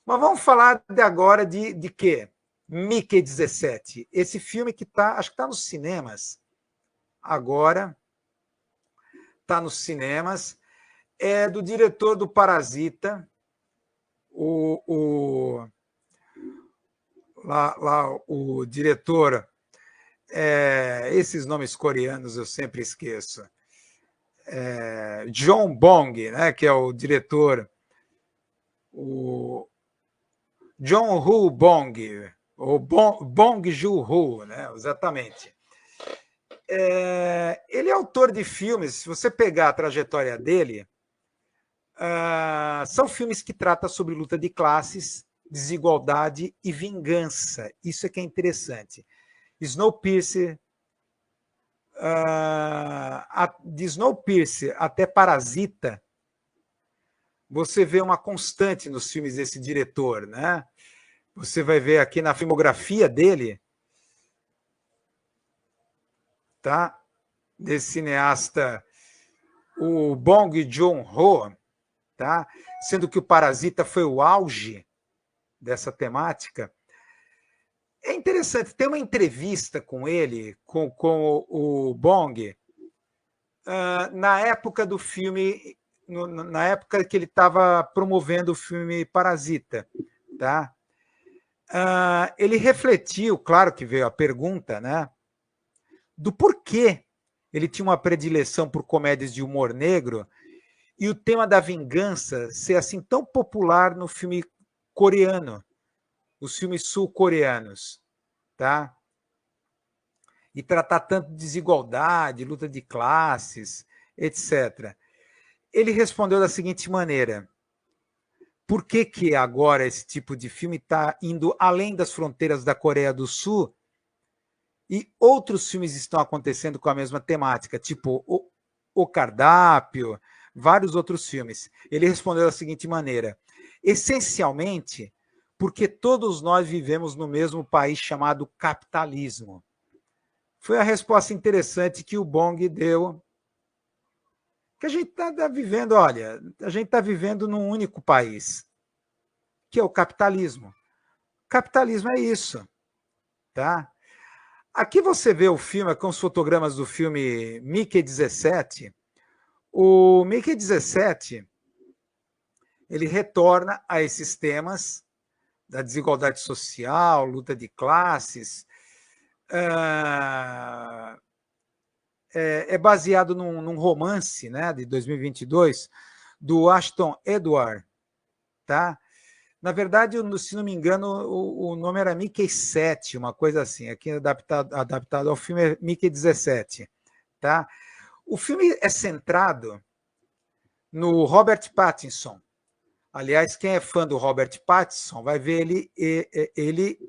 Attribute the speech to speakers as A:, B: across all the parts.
A: Mas vamos falar agora de quê? Mickey 17. Esse filme que tá, acho que está nos cinemas agora. Está nos cinemas. É do diretor do Parasita, o diretor, esses nomes coreanos eu sempre esqueço. John Bong, né, que é o diretor, o John Woo Bong, ou Bong Joon-ho, né, exatamente. Ele é autor de filmes, se você pegar a trajetória dele, são filmes que tratam sobre luta de classes, desigualdade e vingança. Isso é que é interessante. Snowpiercer, de Snowpiercer até Parasita, você vê uma constante nos filmes desse diretor, né? Você vai ver aqui na filmografia dele, tá? Desse cineasta, o Bong Joon-ho, tá? Sendo que o Parasita foi o auge dessa temática. É interessante, tem uma entrevista com ele, com o Bong, na época do filme, na época que ele estava promovendo o filme Parasita, tá? Ele refletiu, claro que veio a pergunta, né, do porquê ele tinha uma predileção por comédias de humor negro e o tema da vingança ser assim tão popular no filme coreano, os filmes sul-coreanos, tá? E tratar tanto de desigualdade, luta de classes, etc. Ele respondeu da seguinte maneira: por que agora esse tipo de filme está indo além das fronteiras da Coreia do Sul e outros filmes estão acontecendo com a mesma temática, tipo o Cardápio, vários outros filmes? Ele respondeu da seguinte maneira: essencialmente porque todos nós vivemos no mesmo país chamado capitalismo. Foi a resposta interessante que o Bong deu, que a gente está vivendo, olha, a gente está vivendo num único país, que é o capitalismo. Capitalismo é isso, tá? Aqui você vê o filme com os fotogramas do filme Mickey 17. O Mickey 17, ele retorna a esses temas da desigualdade social, luta de classes. É baseado num romance, né, de 2022 do Ashton Edward, tá? Na verdade, se não me engano, o nome era Mickey 7, uma coisa assim. Aqui adaptado ao filme é Mickey 17. Tá? O filme é centrado no Robert Pattinson. Aliás, quem é fã do Robert Pattinson vai ver ele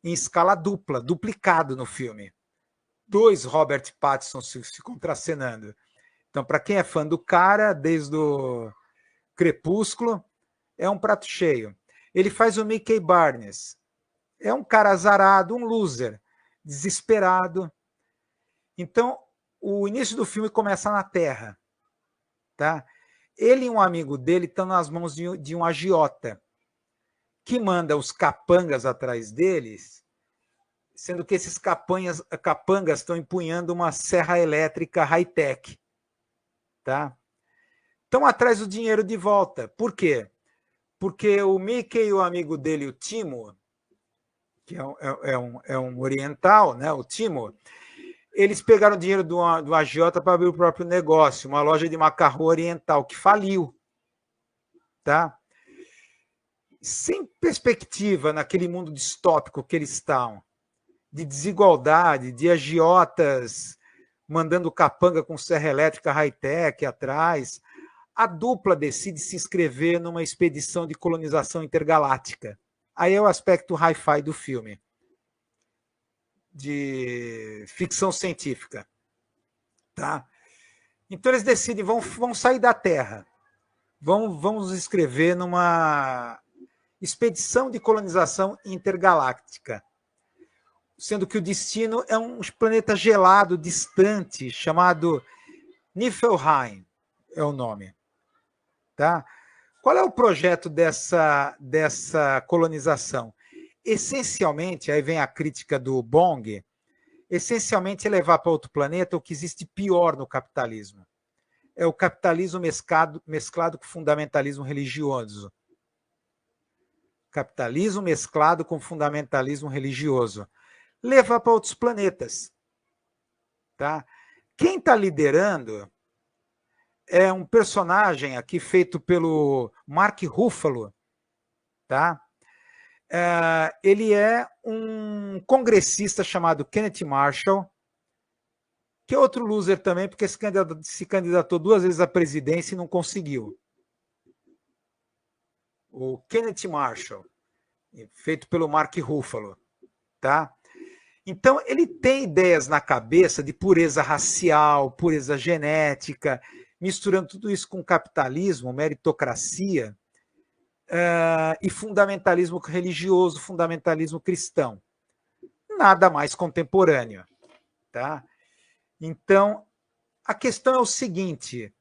A: em escala dupla, duplicado no filme. 2 Robert Pattinson se contracenando. Então, para quem é fã do cara, desde o Crepúsculo, é um prato cheio. Ele faz o Mickey Barnes. É um cara azarado, um loser, desesperado. Então, o início do filme começa na Terra. Tá? Ele e um amigo dele estão nas mãos de um agiota, que manda os capangas atrás deles, sendo que esses capangas estão empunhando uma serra elétrica high-tech. Tá? Estão atrás do dinheiro de volta. Por quê? Porque o Mickey e o amigo dele, o Timo, que é um oriental, né, o Timo, eles pegaram dinheiro do agiota para abrir o próprio negócio, uma loja de macarrão oriental, que faliu. Tá? Sem perspectiva naquele mundo distópico que eles estão, de desigualdade, de agiotas mandando capanga com serra elétrica high-tech atrás, a dupla decide se inscrever numa expedição de colonização intergaláctica. Aí é o aspecto hi-fi do filme, de ficção científica. Tá? Então eles decidem, vão sair da Terra, vamos inscrever numa expedição de colonização intergaláctica, sendo que o destino é um planeta gelado, distante, chamado Niflheim, é o nome. Tá? Qual é o projeto dessa colonização? Essencialmente, aí vem a crítica do Bong, essencialmente é levar para outro planeta o que existe pior no capitalismo. É o capitalismo mesclado com fundamentalismo religioso. Capitalismo mesclado com fundamentalismo religioso. Levar para outros planetas. Tá? Quem está liderando é um personagem aqui feito pelo Mark Ruffalo. Tá? Ele é um congressista chamado Kenneth Marshall, que é outro loser também, porque se candidatou 2 vezes à presidência e não conseguiu. O Kenneth Marshall, feito pelo Mark Ruffalo. Tá? Então, ele tem ideias na cabeça de pureza racial, pureza genética, misturando tudo isso com capitalismo, meritocracia, e fundamentalismo religioso, fundamentalismo cristão. Nada mais contemporâneo. Tá? Então, a questão é o seguinte,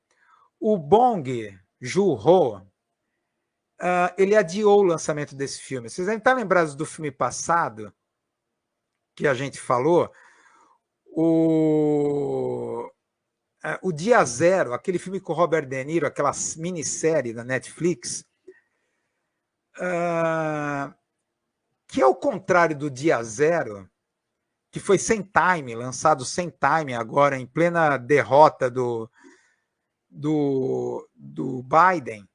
A: o Bong Joon-ho, ele adiou o lançamento desse filme. Vocês devem estar lembrados do filme passado, que a gente falou, o Dia Zero, aquele filme com o Robert De Niro, aquela minissérie da Netflix, que ao contrário do Dia Zero, que foi sem time, lançado sem time agora, em plena derrota do Biden,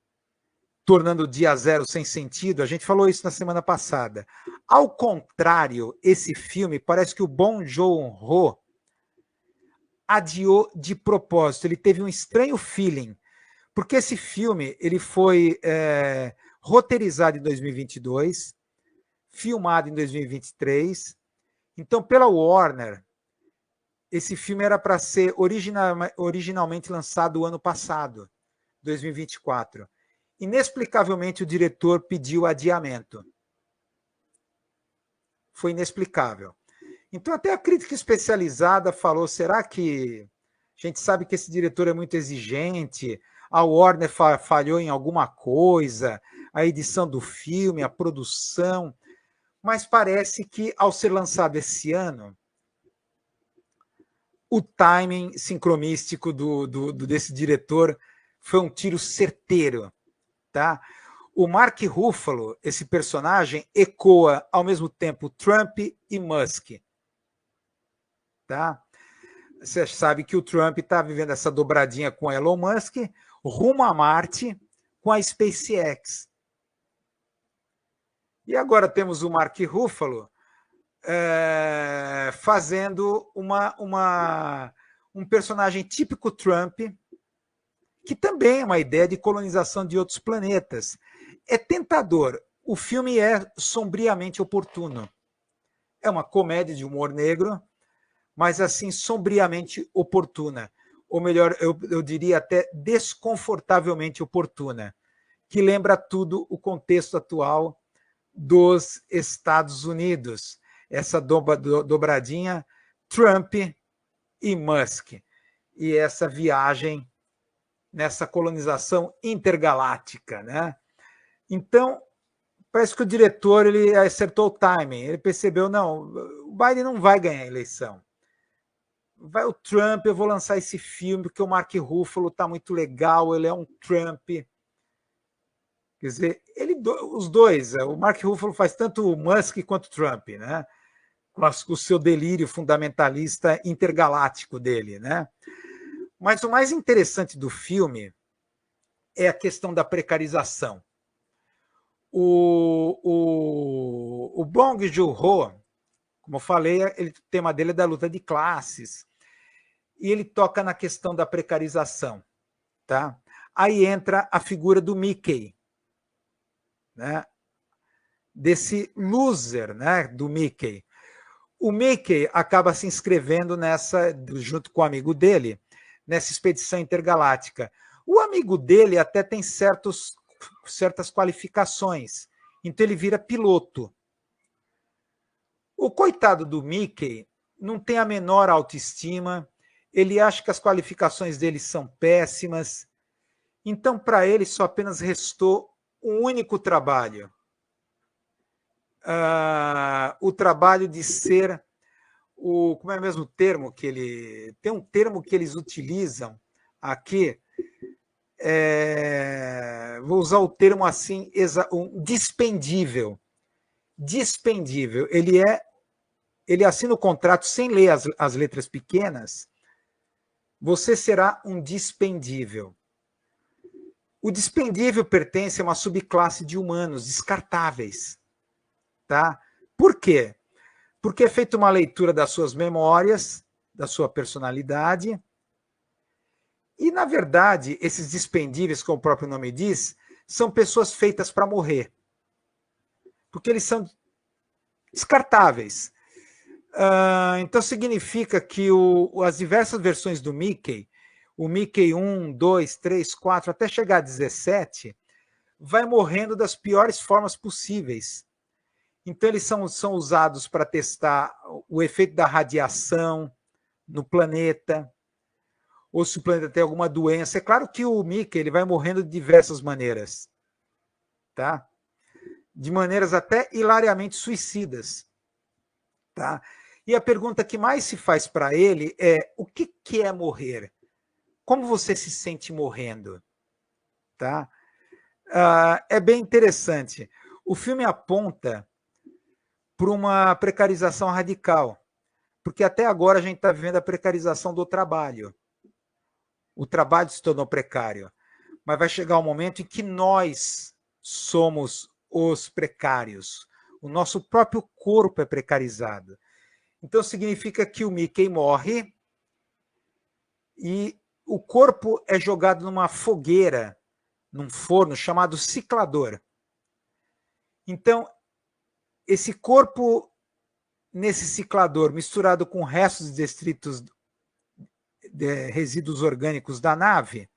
A: tornando o Dia Zero sem sentido. A gente falou isso na semana passada. Ao contrário, esse filme parece que o Bong Joon-ho adiou de propósito. Ele teve um estranho feeling, porque esse filme ele foi roteirizado em 2022, filmado em 2023. Então, pela Warner, esse filme era para ser originalmente lançado o ano passado, 2024. Inexplicavelmente, o diretor pediu adiamento. Foi inexplicável. Então, até a crítica especializada falou, será que... A gente sabe que esse diretor é muito exigente, a Warner falhou em alguma coisa, a edição do filme, a produção, mas parece que, ao ser lançado esse ano, o timing sincronístico desse diretor foi um tiro certeiro. Tá? O Mark Ruffalo, esse personagem, ecoa ao mesmo tempo Trump e Musk. Tá? Você sabe que o Trump está vivendo essa dobradinha com Elon Musk, rumo a Marte com a SpaceX. E agora temos o Mark Ruffalo fazendo um personagem típico Trump, que também é uma ideia de colonização de outros planetas. É tentador. O filme é sombriamente oportuno. É uma comédia de humor negro, mas assim, sombriamente oportuna. Ou melhor, eu diria até desconfortavelmente oportuna, que lembra tudo o contexto atual dos Estados Unidos. Essa dobradinha Trump e Musk. E essa viagem nessa colonização intergaláctica, né? Então, parece que o diretor ele acertou o timing. Ele percebeu, não, o Biden não vai ganhar a eleição. Vai o Trump, eu vou lançar esse filme porque o Mark Ruffalo está muito legal, ele é um Trump. Quer dizer, os dois, o Mark Ruffalo faz tanto o Musk quanto o Trump, né? Com o seu delírio fundamentalista intergaláctico dele, né? Mas o mais interessante do filme é a questão da precarização. O Bong Joon-ho, como eu falei, o tema dele é da luta de classes, e ele toca na questão da precarização. Tá? Aí entra a figura do Mickey, né? Desse loser, né? Do Mickey. O Mickey acaba se inscrevendo junto com o amigo dele, nessa expedição intergaláctica. O amigo dele até tem certas qualificações, então ele vira piloto. O coitado do Mickey não tem a menor autoestima, ele acha que as qualificações dele são péssimas, Então, para ele, só apenas restou um único trabalho. O trabalho de ser como é mesmo o termo que ele... Tem um termo que eles utilizam aqui, vou usar o termo assim, um dispendível. Dispendível. Ele assina o contrato sem ler as letras pequenas, você será um dispendível. O dispendível pertence a uma subclasse de humanos descartáveis. Tá? Por quê? Porque é feita uma leitura das suas memórias, da sua personalidade, e, na verdade, esses dispendíveis, como o próprio nome diz, são pessoas feitas para morrer. Porque eles são descartáveis. Então, significa que as diversas versões do Mickey, o Mickey 1, 2, 3, 4, até chegar a 17, vai morrendo das piores formas possíveis. Então, eles são usados para testar o efeito da radiação no planeta, ou se o planeta tem alguma doença. É claro que o Mickey ele vai morrendo de diversas maneiras, tá? De maneiras até hilariamente suicidas. Tá? E a pergunta que mais se faz para ele é: o que é morrer? Como você se sente morrendo? Tá? É bem interessante. O filme aponta para uma precarização radical, porque até agora a gente está vendo a precarização do trabalho. O trabalho se tornou precário, mas vai chegar um momento em que nós somos os precários. O nosso próprio corpo é precarizado. Então significa que o Mickey morre e o corpo é jogado numa fogueira, num forno chamado ciclador. Então, esse corpo nesse ciclador, misturado com restos de detritos de resíduos orgânicos da nave,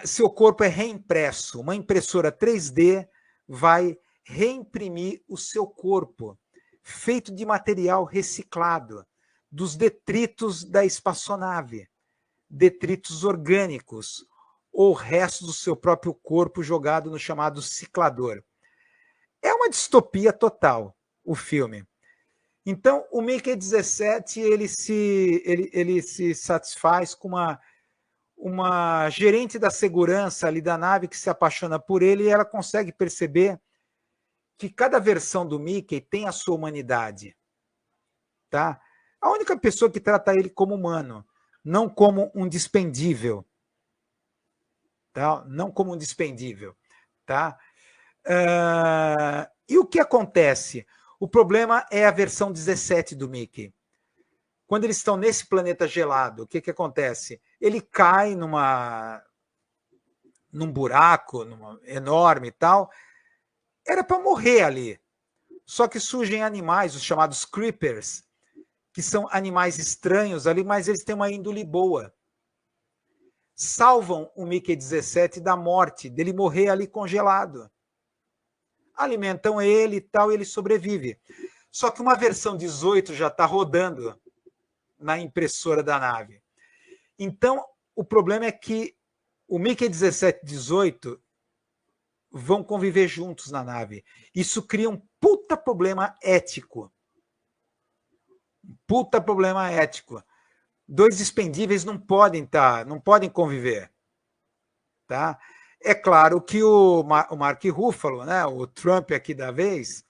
A: seu corpo é reimpresso. Uma impressora 3D vai reimprimir o seu corpo, feito de material reciclado, dos detritos da espaçonave, detritos orgânicos, ou restos do seu próprio corpo jogado no chamado ciclador. É uma distopia total, o filme. Então, o Mickey 17 ele se satisfaz com uma gerente da segurança ali da nave que se apaixona por ele, e ela consegue perceber que cada versão do Mickey tem a sua humanidade. Tá? A única pessoa que trata ele como humano, não como um dispendível. Tá? Não como um dispendível. Tá? E o que acontece? O problema é a versão 17 do Mickey. Quando eles estão nesse planeta gelado, o que acontece? Ele cai num buraco enorme e tal. Era para morrer ali. Só que surgem animais, os chamados creepers, que são animais estranhos ali, mas eles têm uma índole boa. Salvam o Mickey 17 da morte, dele morrer ali congelado. Alimentam ele e tal, e ele sobrevive. Só que uma versão 18 já está rodando na impressora da nave. Então, o problema é que o Mickey 17 e 18 vão conviver juntos na nave. Isso cria um puta problema ético. Puta problema ético. Dois dispendíveis não podem conviver. Tá? É claro que o Mark Ruffalo, né, o Trump aqui da vez,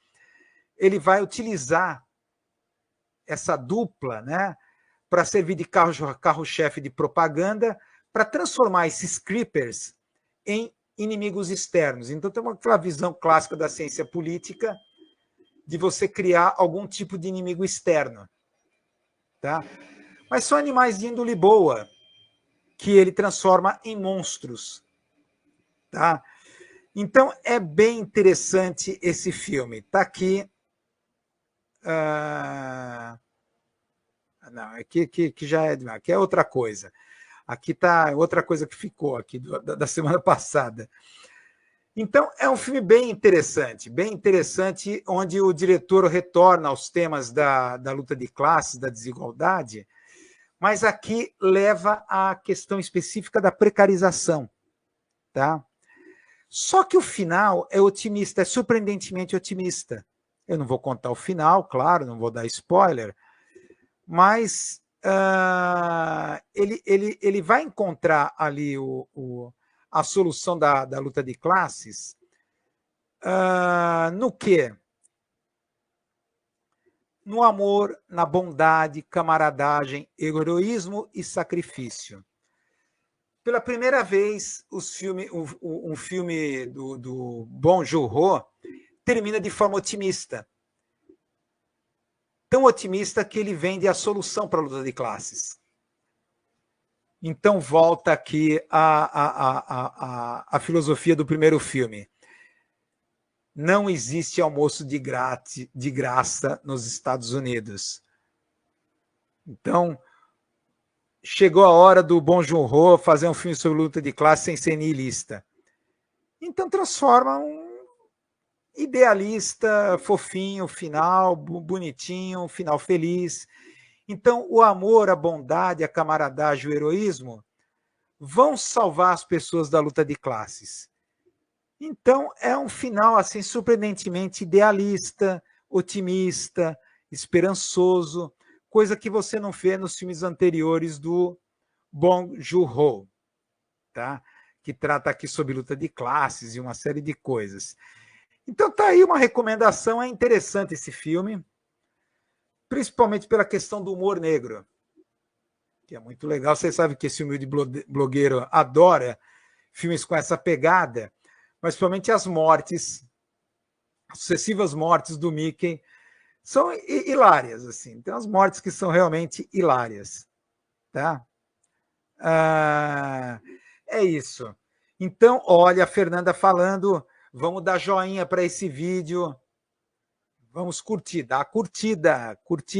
A: ele vai utilizar essa dupla, né, para servir de carro-chefe de propaganda, para transformar esses creepers em inimigos externos. Então tem aquela visão clássica da ciência política de você criar algum tipo de inimigo externo. Tá? Mas são animais de índole boa, que ele transforma em monstros. Tá? Então é bem interessante esse filme. Está aqui. Não, aqui já é. Aqui é outra coisa. Aqui está outra coisa que ficou aqui da semana passada. Então, é um filme bem interessante, onde o diretor retorna aos temas da luta de classes, da desigualdade, Mas aqui leva à questão específica da precarização, tá? Só que o final é otimista, é surpreendentemente otimista. Eu não vou contar o final, claro, não vou dar spoiler, mas ele vai encontrar ali a solução da luta de classes no quê? No amor, na bondade, camaradagem, heroísmo e sacrifício. Pela primeira vez, um filme do Bong Joon-ho termina de forma otimista. Tão otimista que ele vende a solução para a luta de classes. Então, volta aqui a filosofia do primeiro filme. Não existe almoço de graça nos Estados Unidos. Então, chegou a hora do Bong Joon-ho fazer um filme sobre luta de classe sem ser niilista. Então, transforma um idealista, fofinho, final, bonitinho, final feliz. Então, o amor, a bondade, a camaradagem, o heroísmo vão salvar as pessoas da luta de classes. Então, é um final assim surpreendentemente idealista, otimista, esperançoso, coisa que você não vê nos filmes anteriores do Bong Joon-ho, tá? Que trata aqui sobre luta de classes e uma série de coisas. Então, tá aí uma recomendação, é interessante esse filme, principalmente pela questão do humor negro, que é muito legal. Você sabe que esse humilde blogueiro adora filmes com essa pegada, mas principalmente as mortes, as sucessivas mortes do Mickey, são hilárias, assim. Tem umas mortes que são realmente hilárias, tá? É isso. Então, olha, a Fernanda falando, vamos dar joinha para esse vídeo, vamos curtir, dá curtida, curtir.